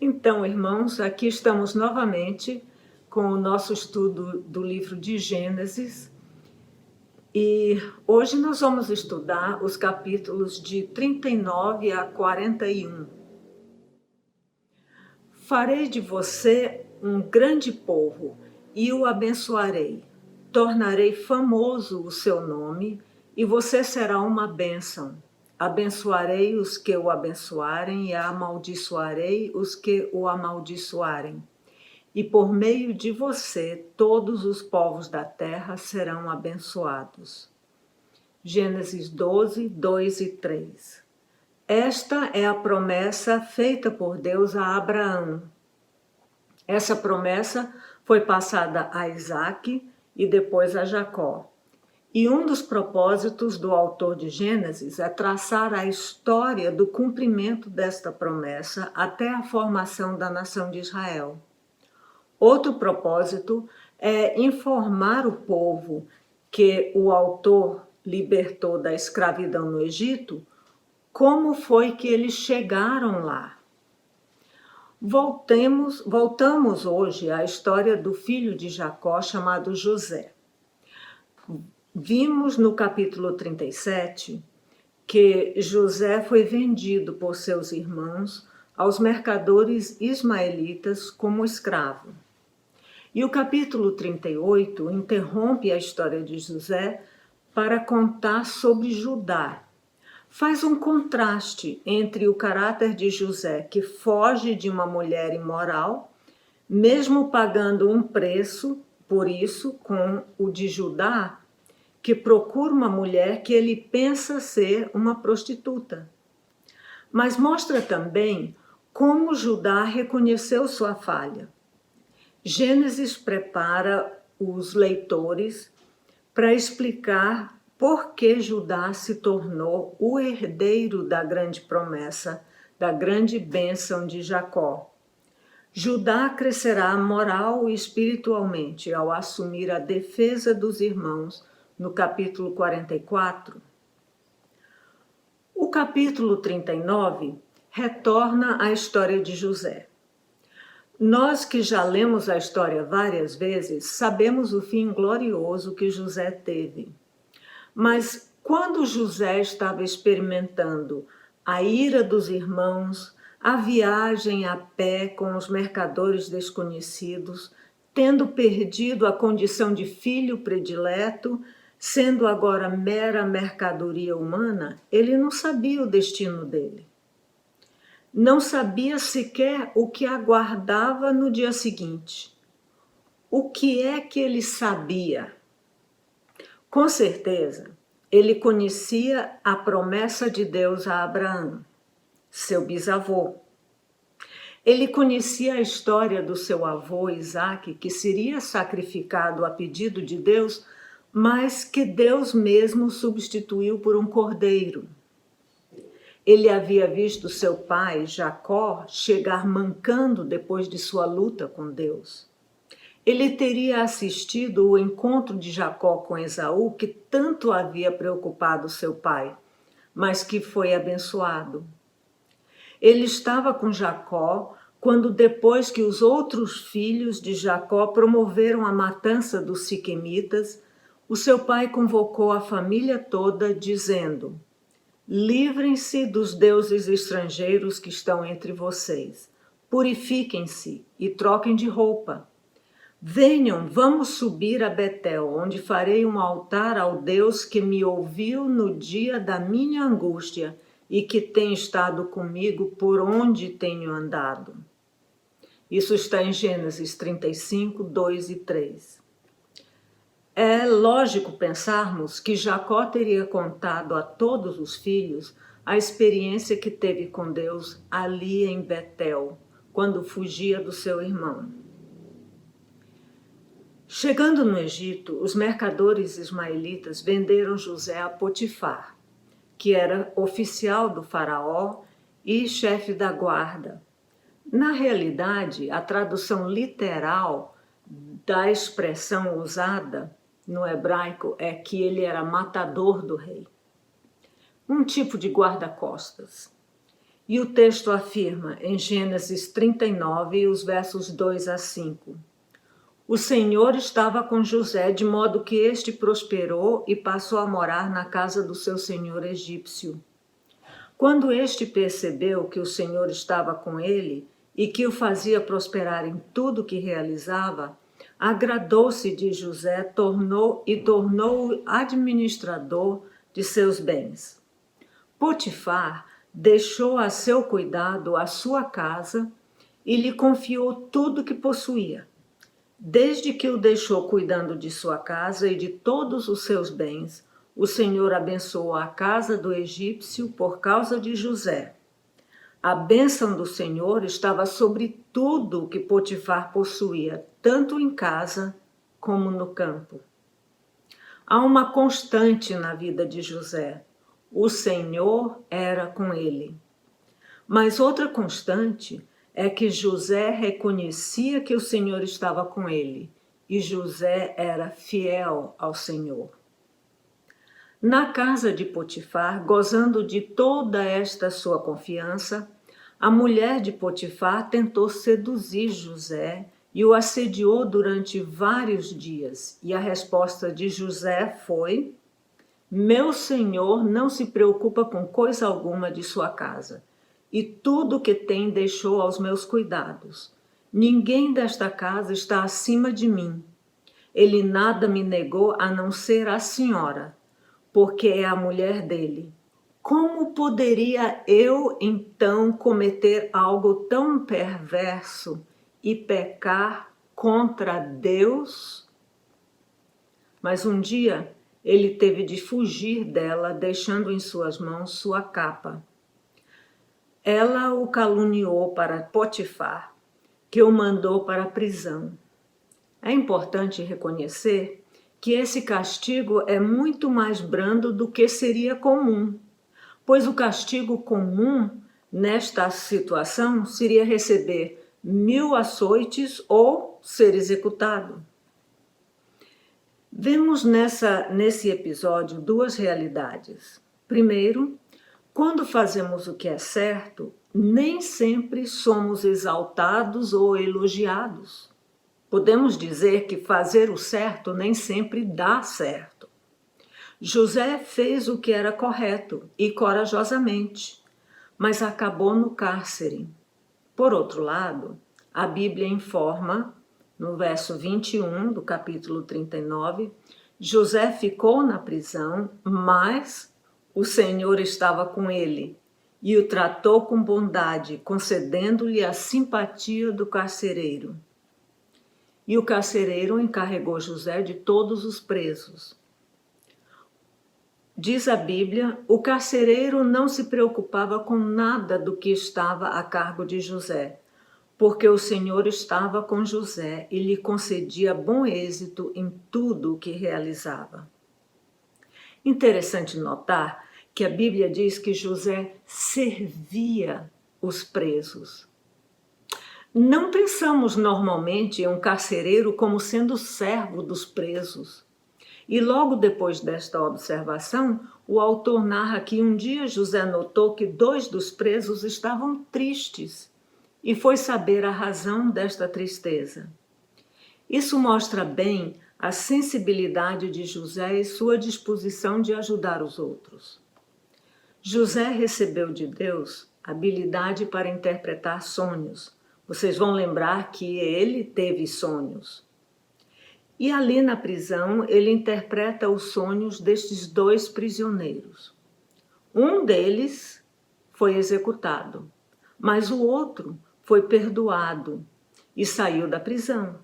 Então, irmãos, aqui estamos novamente com o nosso estudo do livro de Gênesis e hoje nós vamos estudar os capítulos de 39 a 41. Farei de você um grande povo e o abençoarei. Tornarei famoso o seu nome e você será uma bênção. Abençoarei os que o abençoarem e amaldiçoarei os que o amaldiçoarem. E por meio de você, todos os povos da terra serão abençoados. Gênesis 12, 2 e 3. Esta é a promessa feita por Deus a Abraão. Essa promessa foi passada a Isaque e depois a Jacó. E um dos propósitos do autor de Gênesis é traçar a história do cumprimento desta promessa até a formação da nação de Israel. Outro propósito é informar o povo que o autor libertou da escravidão no Egito, como foi que eles chegaram lá. Voltamos hoje à história do filho de Jacó chamado José. Vimos no capítulo 37 que José foi vendido por seus irmãos aos mercadores ismaelitas como escravo. E o capítulo 38 interrompe a história de José para contar sobre Judá. Faz um contraste entre o caráter de José, que foge de uma mulher imoral, mesmo pagando um preço por isso, com o de Judá, que procura uma mulher que ele pensa ser uma prostituta. Mas mostra também como Judá reconheceu sua falha. Gênesis prepara os leitores para explicar por que Judá se tornou o herdeiro da grande promessa, da grande bênção de Jacó. Judá crescerá moral e espiritualmente ao assumir a defesa dos irmãos, no capítulo 44. O capítulo 39 retorna à história de José. Nós que já lemos a história várias vezes, sabemos o fim glorioso que José teve. Mas quando José estava experimentando a ira dos irmãos, a viagem a pé com os mercadores desconhecidos, tendo perdido a condição de filho predileto, sendo agora mera mercadoria humana, ele não sabia o destino dele. Não sabia sequer o que aguardava no dia seguinte. O que é que ele sabia? Com certeza, ele conhecia a promessa de Deus a Abraão, seu bisavô. Ele conhecia a história do seu avô Isaque, que seria sacrificado a pedido de Deus, mas que Deus mesmo substituiu por um cordeiro. Ele havia visto seu pai, Jacó, chegar mancando depois de sua luta com Deus. Ele teria assistido o encontro de Jacó com Esaú, que tanto havia preocupado seu pai, mas que foi abençoado. Ele estava com Jacó quando, depois que os outros filhos de Jacó promoveram a matança dos siquemitas, o seu pai convocou a família toda, dizendo: livrem-se dos deuses estrangeiros que estão entre vocês. Purifiquem-se e troquem de roupa. Venham, vamos subir a Betel, onde farei um altar ao Deus que me ouviu no dia da minha angústia e que tem estado comigo por onde tenho andado. Isso está em Gênesis 35, 2 e 3. É lógico pensarmos que Jacó teria contado a todos os filhos a experiência que teve com Deus ali em Betel, quando fugia do seu irmão. Chegando no Egito, os mercadores ismaelitas venderam José a Potifar, que era oficial do faraó e chefe da guarda. Na realidade, a tradução literal da expressão usada no hebraico é que ele era matador do rei, um tipo de guarda-costas. E o texto afirma, em Gênesis 39, os versos 2 a 5. O Senhor estava com José, de modo que este prosperou e passou a morar na casa do seu senhor egípcio. Quando este percebeu que o Senhor estava com ele e que o fazia prosperar em tudo que realizava, agradou-se de José, tornou-o administrador de seus bens. Potifar deixou a seu cuidado a sua casa e lhe confiou tudo que possuía. Desde que o deixou cuidando de sua casa e de todos os seus bens, o Senhor abençoou a casa do egípcio por causa de José. A bênção do Senhor estava sobre tudo o que Potifar possuía, tanto em casa como no campo. Há uma constante na vida de José. O Senhor era com ele. Mas outra constante é que José reconhecia que o Senhor estava com ele, e José era fiel ao Senhor. Na casa de Potifar, gozando de toda esta sua confiança, a mulher de Potifar tentou seduzir José e o assediou durante vários dias. E a resposta de José foi: meu senhor não se preocupa com coisa alguma de sua casa, e tudo o que tem deixou aos meus cuidados. Ninguém desta casa está acima de mim. Ele nada me negou a não ser a senhora, porque é a mulher dele. Como poderia eu, então, cometer algo tão perverso e pecar contra Deus? Mas um dia ele teve de fugir dela, deixando em suas mãos sua capa. Ela o caluniou para Potifar, que o mandou para a prisão. É importante reconhecer que esse castigo é muito mais brando do que seria comum, pois o castigo comum nesta situação seria receber 1000 açoites ou ser executado. Vemos nesse episódio duas realidades. Primeiro, quando fazemos o que é certo, nem sempre somos exaltados ou elogiados. Podemos dizer que fazer o certo nem sempre dá certo. José fez o que era correto e corajosamente, mas acabou no cárcere. Por outro lado, a Bíblia informa, no verso 21 do capítulo 39, José ficou na prisão, mas o Senhor estava com ele e o tratou com bondade, concedendo-lhe a simpatia do carcereiro. E o carcereiro encarregou José de todos os presos. Diz a Bíblia, o carcereiro não se preocupava com nada do que estava a cargo de José, porque o Senhor estava com José e lhe concedia bom êxito em tudo o que realizava. Interessante notar que a Bíblia diz que José servia os presos. Não pensamos normalmente em um carcereiro como sendo servo dos presos. E logo depois desta observação, o autor narra que um dia José notou que 2 dos presos estavam tristes e foi saber a razão desta tristeza. Isso mostra bem a sensibilidade de José e sua disposição de ajudar os outros. José recebeu de Deus habilidade para interpretar sonhos. Vocês vão lembrar que ele teve sonhos. E ali na prisão, ele interpreta os sonhos destes 2 prisioneiros. Um deles foi executado, mas o outro foi perdoado e saiu da prisão.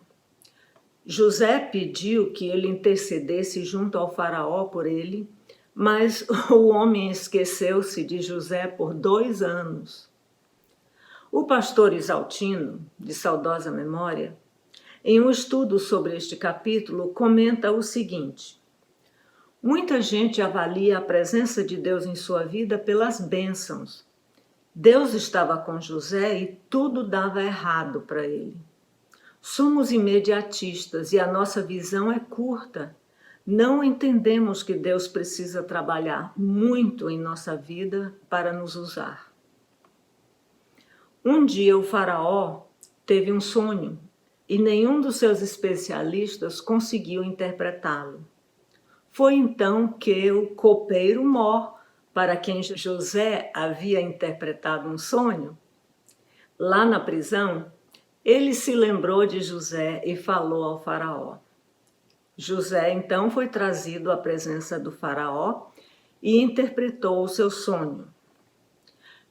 José pediu que ele intercedesse junto ao faraó por ele, mas o homem esqueceu-se de José por 2 anos. O pastor Isaltino, de saudosa memória, em um estudo sobre este capítulo, comenta o seguinte: muita gente avalia a presença de Deus em sua vida pelas bênçãos. Deus estava com José e tudo dava errado para ele. Somos imediatistas e a nossa visão é curta. Não entendemos que Deus precisa trabalhar muito em nossa vida para nos usar. Um dia o faraó teve um sonho e nenhum dos seus especialistas conseguiu interpretá-lo. Foi então que o copeiro mor, para quem José havia interpretado um sonho, lá na prisão, ele se lembrou de José e falou ao faraó. José então foi trazido à presença do faraó e interpretou o seu sonho.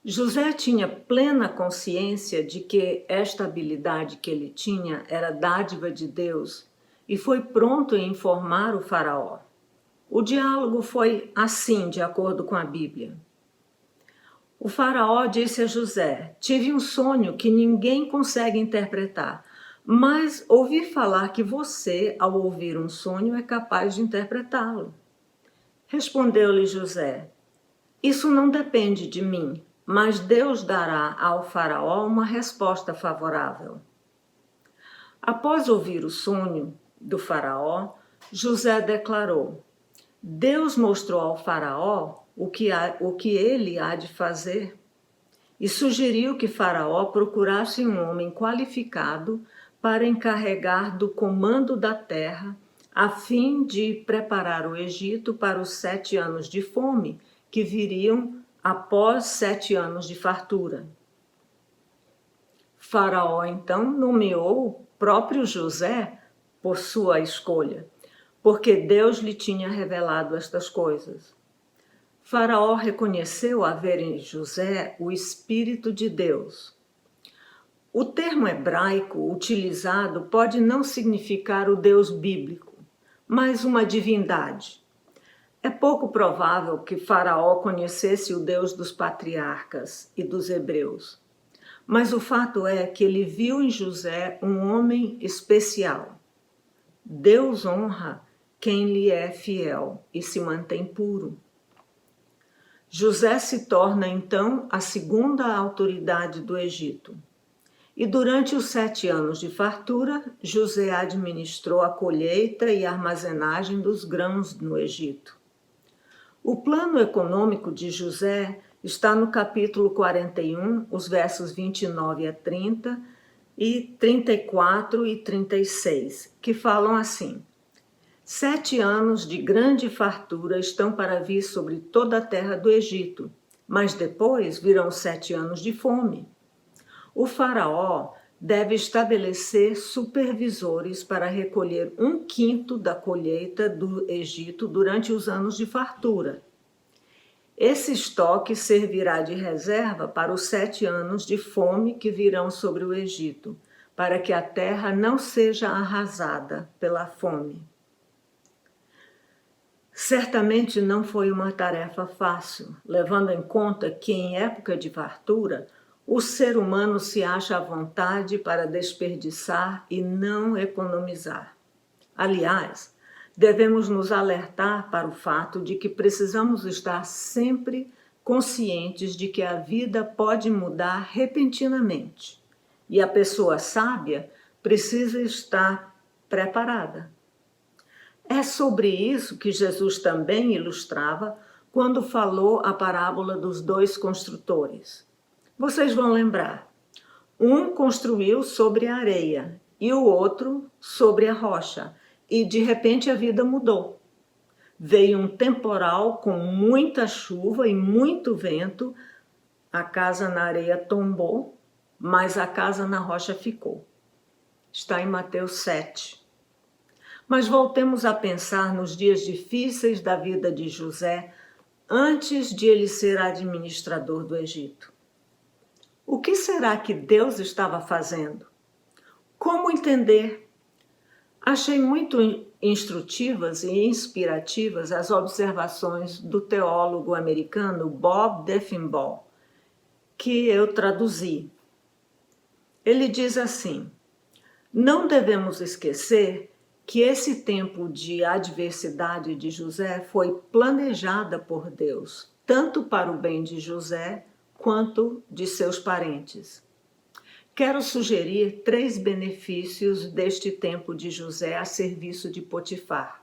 José tinha plena consciência de que esta habilidade que ele tinha era dádiva de Deus e foi pronto em informar o faraó. O diálogo foi assim, de acordo com a Bíblia. O faraó disse a José: tive um sonho que ninguém consegue interpretar, mas ouvi falar que você, ao ouvir um sonho, é capaz de interpretá-lo. Respondeu-lhe José: isso não depende de mim, mas Deus dará ao faraó uma resposta favorável. Após ouvir o sonho do faraó, José declarou: Deus mostrou ao faraó o que ele há de fazer e sugeriu que faraó procurasse um homem qualificado para encarregar do comando da terra, a fim de preparar o Egito para os 7 anos de fome que viriam após 7 anos de fartura. Faraó então nomeou o próprio José por sua escolha, porque Deus lhe tinha revelado estas coisas. Faraó reconheceu haver em José o Espírito de Deus. O termo hebraico utilizado pode não significar o Deus bíblico, mas uma divindade. É pouco provável que Faraó conhecesse o Deus dos patriarcas e dos hebreus, mas o fato é que ele viu em José um homem especial. Deus honra quem lhe é fiel e se mantém puro. José se torna então a segunda autoridade do Egito. E durante os 7 anos de fartura, José administrou a colheita e a armazenagem dos grãos no Egito. O plano econômico de José está no capítulo 41, os versos 29 a 30 e 34 e 36, que falam assim: 7 anos de grande fartura estão para vir sobre toda a terra do Egito, mas depois virão 7 anos de fome. O faraó deve estabelecer supervisores para recolher 1/5 da colheita do Egito durante os anos de fartura. Esse estoque servirá de reserva para os 7 anos de fome que virão sobre o Egito, para que a terra não seja arrasada pela fome. Certamente não foi uma tarefa fácil, levando em conta que em época de fartura, o ser humano se acha à vontade para desperdiçar e não economizar. Aliás, devemos nos alertar para o fato de que precisamos estar sempre conscientes de que a vida pode mudar repentinamente e a pessoa sábia precisa estar preparada. É sobre isso que Jesus também ilustrava quando falou a parábola dos 2 construtores. Vocês vão lembrar, um construiu sobre a areia e o outro sobre a rocha, e de repente a vida mudou. Veio um temporal com muita chuva e muito vento, a casa na areia tombou, mas a casa na rocha ficou. Está em Mateus 7. Mas voltemos a pensar nos dias difíceis da vida de José antes de ele ser administrador do Egito. O que será que Deus estava fazendo? Como entender? Achei muito instrutivas e inspirativas as observações do teólogo americano Bob Deffinbaugh, que eu traduzi. Ele diz assim: não devemos esquecer que esse tempo de adversidade de José foi planejada por Deus, tanto para o bem de José quanto de seus parentes. Quero sugerir 3 benefícios deste tempo de José a serviço de Potifar.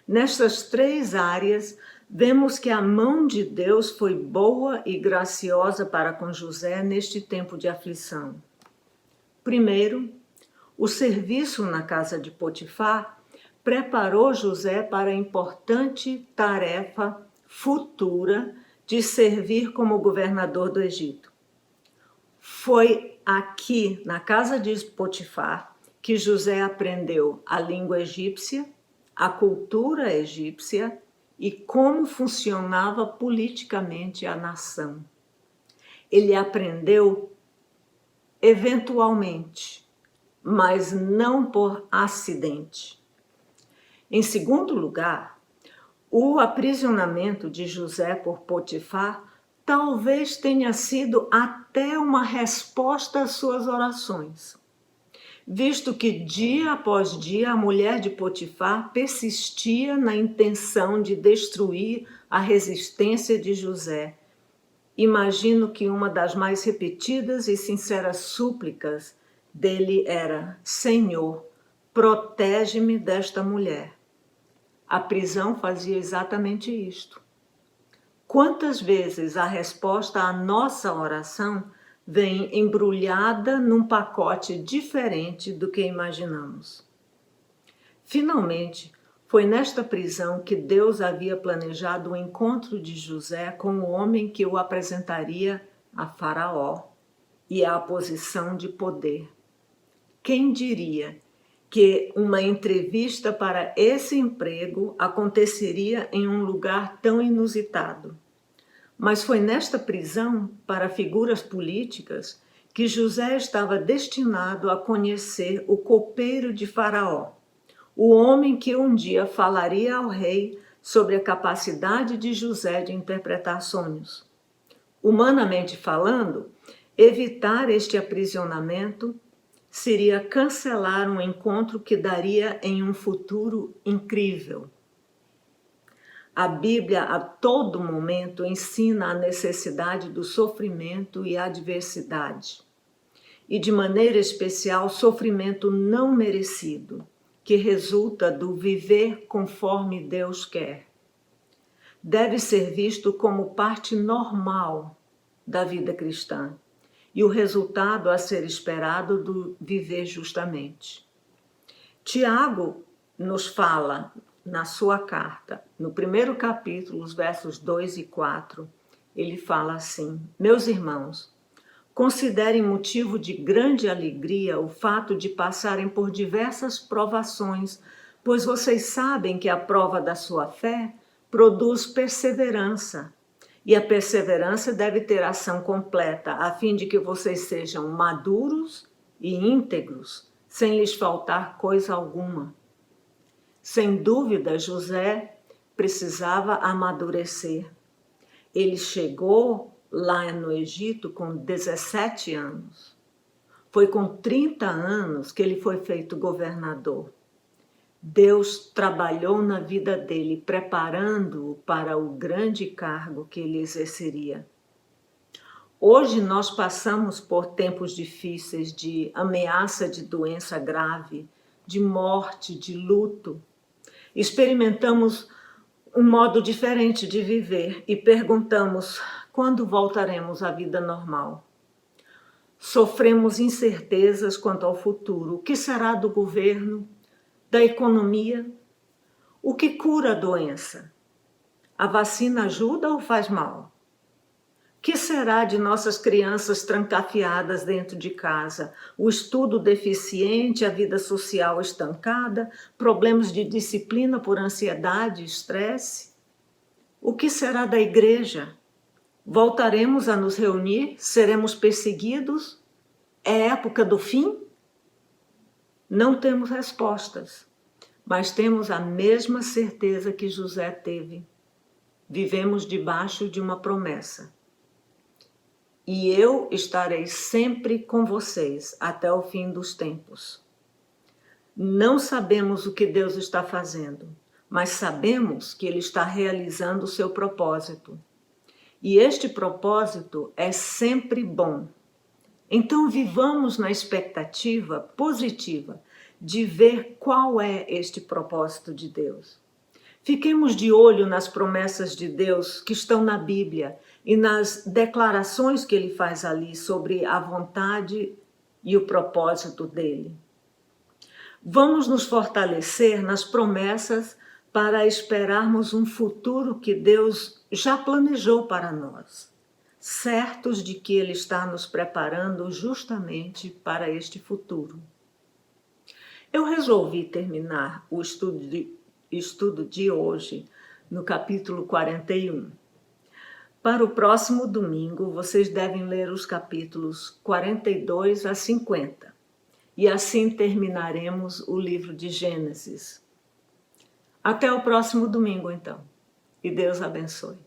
Nestas 3 áreas, vemos que a mão de Deus foi boa e graciosa para com José neste tempo de aflição. Primeiro, o serviço na casa de Potifar preparou José para a importante tarefa futura de servir como governador do Egito. Foi aqui, na casa de Potifar, que José aprendeu a língua egípcia, a cultura egípcia e como funcionava politicamente a nação. Ele aprendeu eventualmente, mas não por acidente. Em segundo lugar, o aprisionamento de José por Potifar talvez tenha sido até uma resposta às suas orações, visto que dia após dia a mulher de Potifar persistia na intenção de destruir a resistência de José. Imagino que uma das mais repetidas e sinceras súplicas dele era: Senhor, protege-me desta mulher. A prisão fazia exatamente isto. Quantas vezes a resposta à nossa oração vem embrulhada num pacote diferente do que imaginamos? Finalmente, foi nesta prisão que Deus havia planejado o encontro de José com o homem que o apresentaria a Faraó e à posição de poder. Quem diria que uma entrevista para esse emprego aconteceria em um lugar tão inusitado? Mas foi nesta prisão para figuras políticas que José estava destinado a conhecer o copeiro de Faraó, o homem que um dia falaria ao rei sobre a capacidade de José de interpretar sonhos. Humanamente falando, evitar este aprisionamento seria cancelar um encontro que daria em um futuro incrível. A Bíblia a todo momento ensina a necessidade do sofrimento e adversidade, e de maneira especial sofrimento não merecido, que resulta do viver conforme Deus quer. Deve ser visto como parte normal da vida cristã e o resultado a ser esperado do viver justamente. Tiago nos fala na sua carta, no primeiro capítulo, os versos 2 e 4, ele fala assim: Meus irmãos, considerem motivo de grande alegria o fato de passarem por diversas provações, pois vocês sabem que a prova da sua fé produz perseverança. E a perseverança deve ter ação completa, a fim de que vocês sejam maduros e íntegros, sem lhes faltar coisa alguma. Sem dúvida, José precisava amadurecer. Ele chegou lá no Egito com 17 anos. Foi com 30 anos que ele foi feito governador. Deus trabalhou na vida dele, preparando-o para o grande cargo que ele exerceria. Hoje nós passamos por tempos difíceis de ameaça de doença grave, de morte, de luto. Experimentamos um modo diferente de viver e perguntamos: quando voltaremos à vida normal? Sofremos incertezas quanto ao futuro. O que será do governo, da economia? O que cura a doença? A vacina ajuda ou faz mal? O que será de nossas crianças trancafiadas dentro de casa? O estudo deficiente, a vida social estancada, problemas de disciplina por ansiedade e estresse? O que será da igreja? Voltaremos a nos reunir? Seremos perseguidos? É época do fim? Não temos respostas, mas temos a mesma certeza que José teve. Vivemos debaixo de uma promessa. E eu estarei sempre com vocês até o fim dos tempos. Não sabemos o que Deus está fazendo, mas sabemos que Ele está realizando o seu propósito. E este propósito é sempre bom. Então vivamos na expectativa positiva de ver qual é este propósito de Deus. Fiquemos de olho nas promessas de Deus que estão na Bíblia e nas declarações que ele faz ali sobre a vontade e o propósito dele. Vamos nos fortalecer nas promessas para esperarmos um futuro que Deus já planejou para nós, certos de que ele está nos preparando justamente para este futuro. Eu resolvi terminar o estudo de hoje no capítulo 41. Para o próximo domingo, vocês devem ler os capítulos 42 a 50. E assim terminaremos o livro de Gênesis. Até o próximo domingo, então. E Deus abençoe.